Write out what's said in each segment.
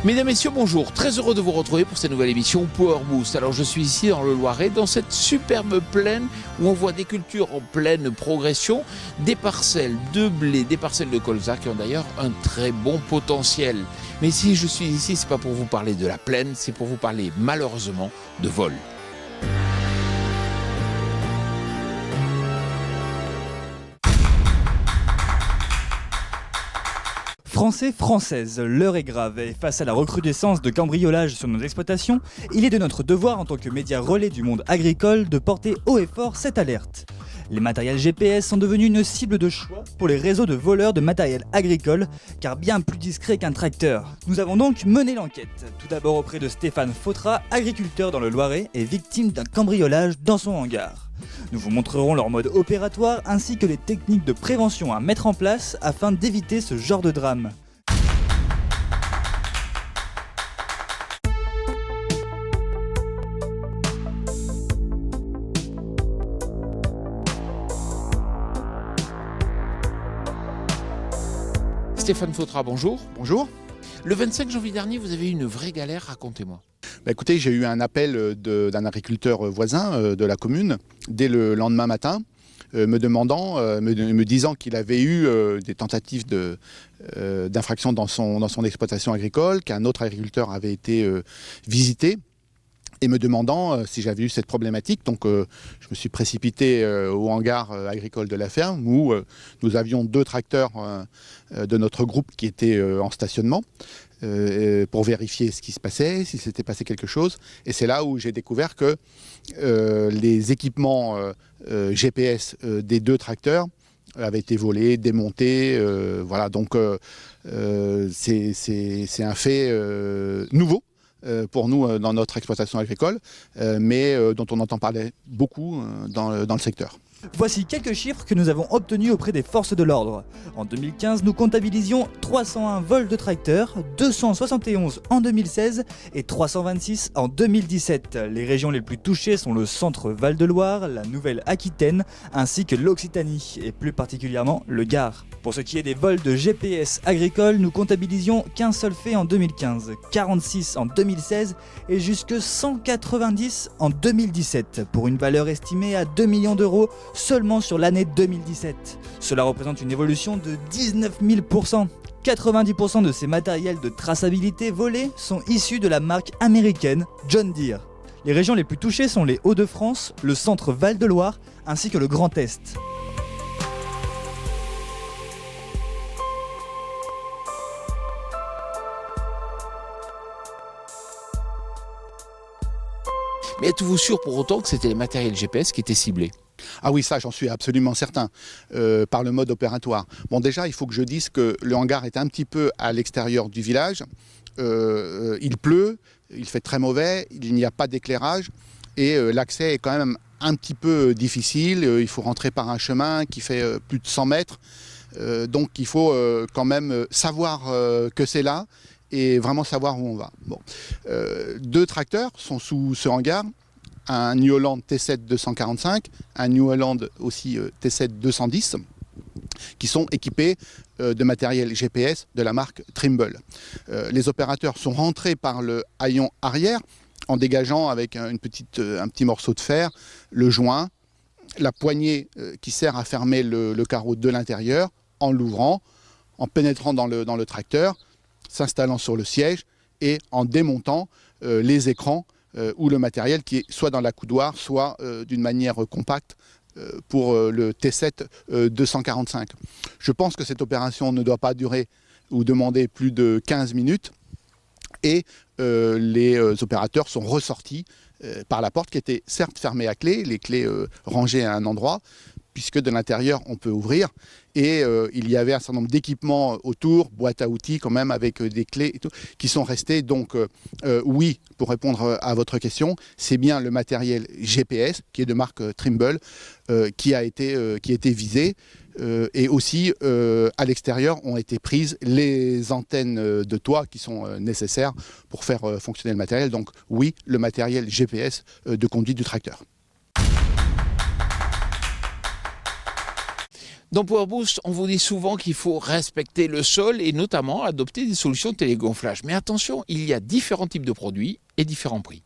Mesdames, Messieurs, bonjour. Très heureux de vous retrouver pour cette nouvelle émission Power Boost. Alors je suis ici dans le Loiret, dans cette superbe plaine où on voit des cultures en pleine progression, des parcelles de blé, des parcelles de colza qui ont d'ailleurs un très bon potentiel. Mais si je suis ici, c'est pas pour vous parler de la plaine, c'est pour vous parler malheureusement de vol. Français, Françaises, l'heure est grave et face à la recrudescence de cambriolage sur nos exploitations, il est de notre devoir en tant que média relais du monde agricole de porter haut et fort cette alerte. Les matériels GPS sont devenus une cible de choix pour les réseaux de voleurs de matériel agricole, car bien plus discrets qu'un tracteur. Nous avons donc mené l'enquête, tout d'abord auprès de Stéphane Fautra, agriculteur dans le Loiret et victime d'un cambriolage dans son hangar. Nous vous montrerons leur mode opératoire ainsi que les techniques de prévention à mettre en place afin d'éviter ce genre de drame. Stéphane Fautra, bonjour. Bonjour. Le 25 janvier dernier, vous avez eu une vraie galère, racontez-moi. Écoutez, j'ai eu un appel d'un agriculteur voisin de la commune dès le lendemain matin, me disant qu'il avait eu des tentatives d'infraction dans son exploitation agricole, qu'un autre agriculteur avait été visité, et me demandant si j'avais eu cette problématique. Donc je me suis précipité au hangar agricole de la ferme où nous avions 2 tracteurs de notre groupe qui étaient en stationnement pour vérifier ce qui se passait, s'il s'était passé quelque chose. Et c'est là où j'ai découvert que les équipements GPS des 2 tracteurs avaient été volés, démontés. Voilà, donc c'est un fait nouveau pour nous dans notre exploitation agricole, mais dont on entend parler beaucoup dans le secteur. Voici quelques chiffres que nous avons obtenus auprès des forces de l'ordre. En 2015, nous comptabilisions 301 vols de tracteurs, 271 en 2016 et 326 en 2017. Les régions les plus touchées sont le centre Val-de-Loire, la Nouvelle-Aquitaine ainsi que l'Occitanie et plus particulièrement le Gard. Pour ce qui est des vols de GPS agricoles, nous comptabilisions qu'un seul fait en 2015, 46 en 2016 et jusque 190 en 2017 pour une valeur estimée à 2 millions d'euros seulement sur l'année 2017. Cela représente une évolution de 19 000%. 90% de ces matériels de traçabilité volés sont issus de la marque américaine John Deere. Les régions les plus touchées sont les Hauts-de-France, le centre Val-de-Loire ainsi que le Grand Est. Mais êtes-vous sûr pour autant que c'était les matériels GPS qui étaient ciblés ? Ah oui, ça j'en suis absolument certain, par le mode opératoire. Bon, déjà il faut que je dise que le hangar est un petit peu à l'extérieur du village, il pleut, il fait très mauvais, il n'y a pas d'éclairage et l'accès est quand même un petit peu difficile, il faut rentrer par un chemin qui fait plus de 100 mètres, donc il faut quand même savoir que c'est là et vraiment savoir où on va. Bon. 2 tracteurs sont sous ce hangar. Un New Holland T7 245, un New Holland aussi T7 210, qui sont équipés de matériel GPS de la marque Trimble. Les opérateurs sont rentrés par le haillon arrière en dégageant avec un petit morceau de fer le joint, la poignée qui sert à fermer le carreau de l'intérieur, en l'ouvrant, en pénétrant dans le tracteur, s'installant sur le siège et en démontant les écrans ou le matériel qui est soit dans la coudoir, soit d'une manière compacte pour le T7 245. Je pense que cette opération ne doit pas durer ou demander plus de 15 minutes et les opérateurs sont ressortis par la porte qui était certes fermée à clé, les clés rangées à un endroit, puisque de l'intérieur on peut ouvrir et il y avait un certain nombre d'équipements autour, boîte à outils quand même avec des clés et tout, qui sont restés. Donc oui, pour répondre à votre question, c'est bien le matériel GPS qui est de marque Trimble qui a été visé et aussi à l'extérieur ont été prises les antennes de toit qui sont nécessaires pour faire fonctionner le matériel. Donc oui, le matériel GPS de conduite du tracteur. Dans Power Boost, on vous dit souvent qu'il faut respecter le sol et notamment adopter des solutions de télégonflage. Mais attention, il y a différents types de produits et différents prix.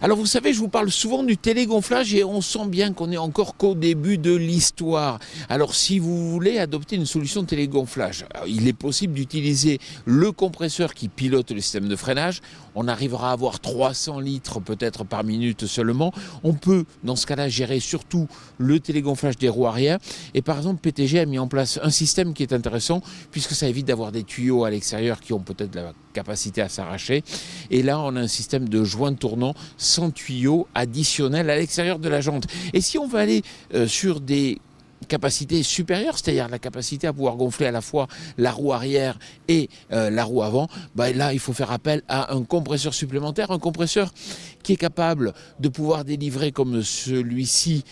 Alors vous savez, je vous parle souvent du télégonflage et on sent bien qu'on est encore qu'au début de l'histoire. Alors si vous voulez adopter une solution de télégonflage, il est possible d'utiliser le compresseur qui pilote le système de freinage. On arrivera à avoir 300 litres peut-être par minute seulement. On peut dans ce cas-là gérer surtout le télégonflage des roues arrière. Et par exemple PTG a mis en place un système qui est intéressant puisque ça évite d'avoir des tuyaux à l'extérieur qui ont peut-être la capacité à s'arracher. Et là on a un système de joint tournant sans tuyaux additionnels à l'extérieur de la jante. Et si on veut aller sur des capacités supérieures, c'est-à-dire la capacité à pouvoir gonfler à la fois la roue arrière et la roue avant, là il faut faire appel à un compresseur supplémentaire, un compresseur qui est capable de pouvoir délivrer comme celui-ci,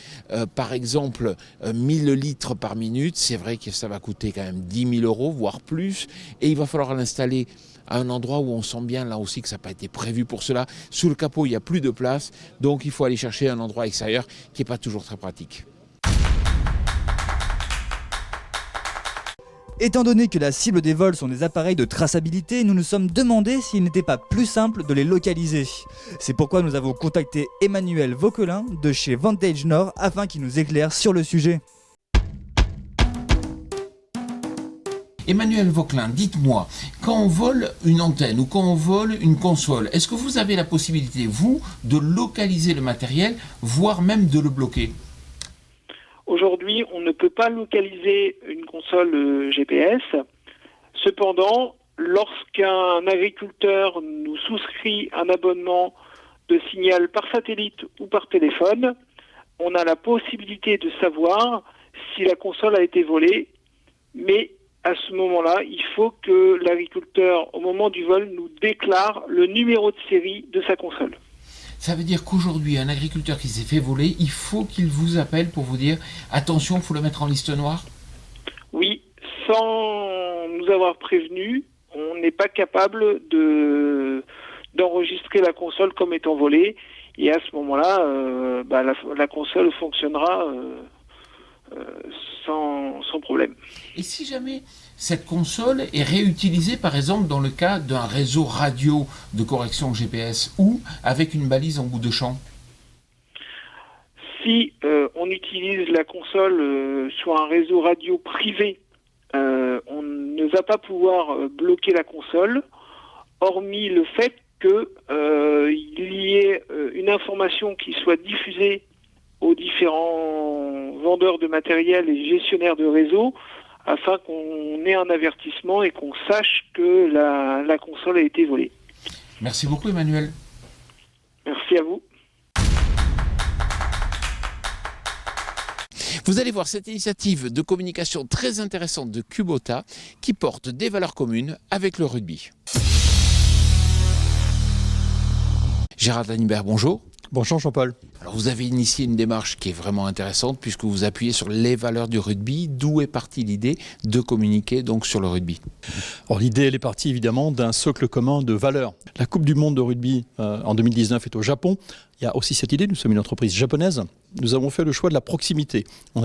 par exemple 1000 litres par minute. C'est vrai que ça va coûter quand même 10 000 €, voire plus, et il va falloir l'installer à un endroit où on sent bien là aussi que ça n'a pas été prévu pour cela. Sous le capot, il n'y a plus de place, donc il faut aller chercher un endroit extérieur qui n'est pas toujours très pratique. Étant donné que la cible des vols sont des appareils de traçabilité, nous nous sommes demandé s'il n'était pas plus simple de les localiser. C'est pourquoi nous avons contacté Emmanuel Vauquelin de chez Vantage Nord afin qu'il nous éclaire sur le sujet. Emmanuel Vauquelin, dites-moi, quand on vole une antenne ou quand on vole une console, est-ce que vous avez la possibilité, vous, de localiser le matériel, voire même de le bloquer ? Aujourd'hui, on ne peut pas localiser une console GPS. Cependant, lorsqu'un agriculteur nous souscrit un abonnement de signal par satellite ou par téléphone, on a la possibilité de savoir si la console a été volée, mais à ce moment-là, il faut que l'agriculteur, au moment du vol, nous déclare le numéro de série de sa console. Ça veut dire qu'aujourd'hui, un agriculteur qui s'est fait voler, il faut qu'il vous appelle pour vous dire « Attention, il faut le mettre en liste noire ». Oui, sans nous avoir prévenu, on n'est pas capable d'enregistrer la console comme étant volée. Et à ce moment-là, la console fonctionnera sans problème. Et si jamais cette console est réutilisée, par exemple, dans le cas d'un réseau radio de correction GPS ou avec une balise en bout de champ ? Si on utilise la console sur un réseau radio privé, on ne va pas pouvoir bloquer la console, hormis le fait qu'il y ait une information qui soit diffusée aux différents vendeurs de matériel et gestionnaires de réseau, afin qu'on ait un avertissement et qu'on sache que la console a été volée. Merci beaucoup Emmanuel. Merci à vous. Vous allez voir cette initiative de communication très intéressante de Kubota qui porte des valeurs communes avec le rugby. Gérard Danibert, bonjour. Bonjour Jean-Paul. Alors vous avez initié une démarche qui est vraiment intéressante puisque vous appuyez sur les valeurs du rugby. D'où est partie l'idée de communiquer donc sur le rugby ? Alors, l'idée elle est partie évidemment d'un socle commun de valeurs. La Coupe du Monde de rugby en 2019 est au Japon. Il y a aussi cette idée, nous sommes une entreprise japonaise. Nous avons fait le choix de la proximité. Nous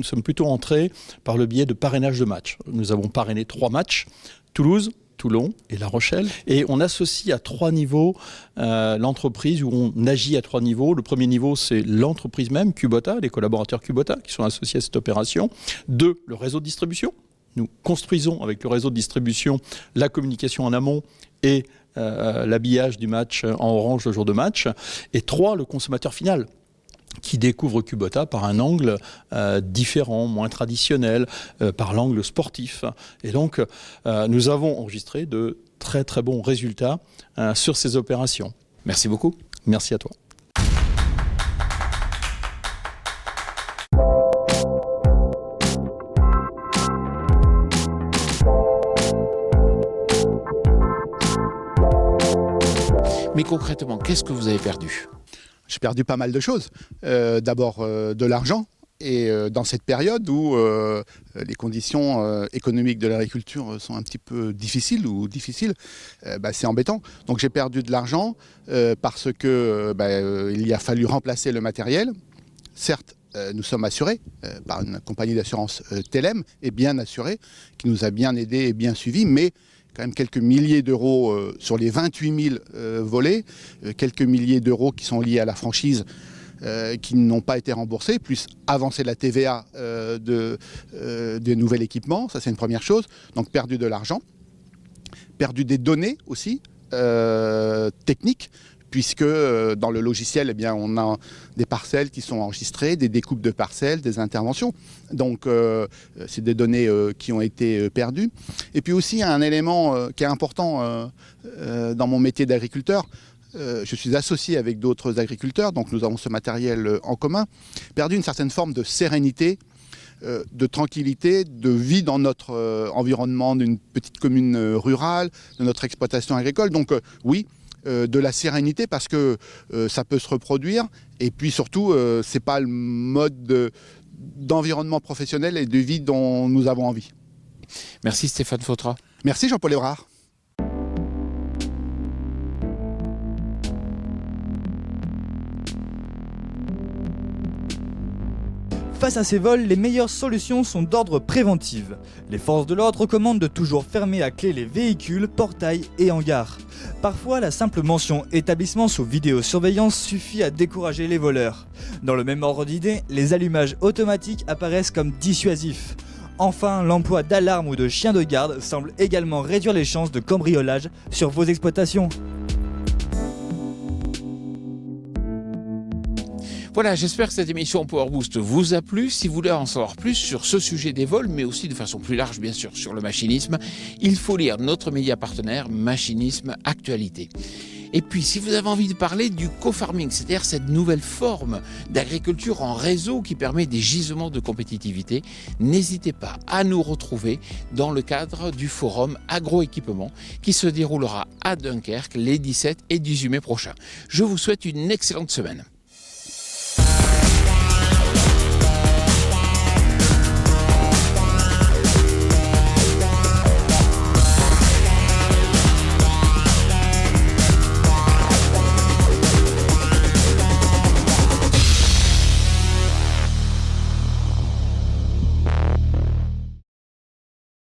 sommes plutôt entrés par le biais de parrainage de matchs. Nous avons parrainé 3 matchs. Toulouse, Toulon et La Rochelle. Et on associe à 3 niveaux l'entreprise, où on agit à 3 niveaux. Le premier niveau, c'est l'entreprise même, Kubota, les collaborateurs Kubota qui sont associés à cette opération. 2, le réseau de distribution. Nous construisons avec le réseau de distribution la communication en amont et l'habillage du match en orange le jour de match. Et 3, le consommateur final, qui découvre Kubota par un angle différent, moins traditionnel, par l'angle sportif. Et donc, nous avons enregistré de très très bons résultats sur ces opérations. Merci beaucoup. Merci à toi. Mais concrètement, qu'est-ce que vous avez perdu ? J'ai perdu pas mal de choses. D'abord de l'argent. Et dans cette période où les conditions économiques de l'agriculture sont un petit peu difficiles, c'est embêtant. Donc j'ai perdu de l'argent parce que il a fallu remplacer le matériel. certes, nous sommes assurés par une compagnie d'assurance Telem, et bien assurés, qui nous a bien aidés et bien suivis, mais quand même quelques milliers d'euros sur les 28 000 volets, quelques milliers d'euros qui sont liés à la franchise qui n'ont pas été remboursés, plus avancer la TVA des nouveaux équipements, ça c'est une première chose, donc perdu de l'argent, perdu des données aussi, techniques, puisque dans le logiciel, eh bien, on a des parcelles qui sont enregistrées, des découpes de parcelles, des interventions. Donc, c'est des données qui ont été perdues. Et puis aussi, un élément qui est important dans mon métier d'agriculteur, je suis associé avec d'autres agriculteurs, donc nous avons ce matériel en commun, perdu une certaine forme de sérénité, de tranquillité, de vie dans notre environnement d'une petite commune rurale, de notre exploitation agricole. Donc oui, de la sérénité parce que ça peut se reproduire et puis surtout c'est pas le mode d'environnement professionnel et de vie dont nous avons envie. Merci Stéphane Fautra. Merci Jean-Paul Évrard. Face à ces vols, les meilleures solutions sont d'ordre préventif. Les forces de l'ordre recommandent de toujours fermer à clé les véhicules, portails et hangars. Parfois, la simple mention « établissement sous vidéosurveillance » suffit à décourager les voleurs. Dans le même ordre d'idée, les allumages automatiques apparaissent comme dissuasifs. Enfin, l'emploi d'alarmes ou de chiens de garde semble également réduire les chances de cambriolage sur vos exploitations. Voilà, j'espère que cette émission Power Boost vous a plu. Si vous voulez en savoir plus sur ce sujet des vols, mais aussi de façon plus large, bien sûr, sur le machinisme, il faut lire notre média partenaire Machinisme Actualité. Et puis, si vous avez envie de parler du co-farming, c'est-à-dire cette nouvelle forme d'agriculture en réseau qui permet des gisements de compétitivité, n'hésitez pas à nous retrouver dans le cadre du forum agroéquipement qui se déroulera à Dunkerque les 17 et 18 mai prochains. Je vous souhaite une excellente semaine.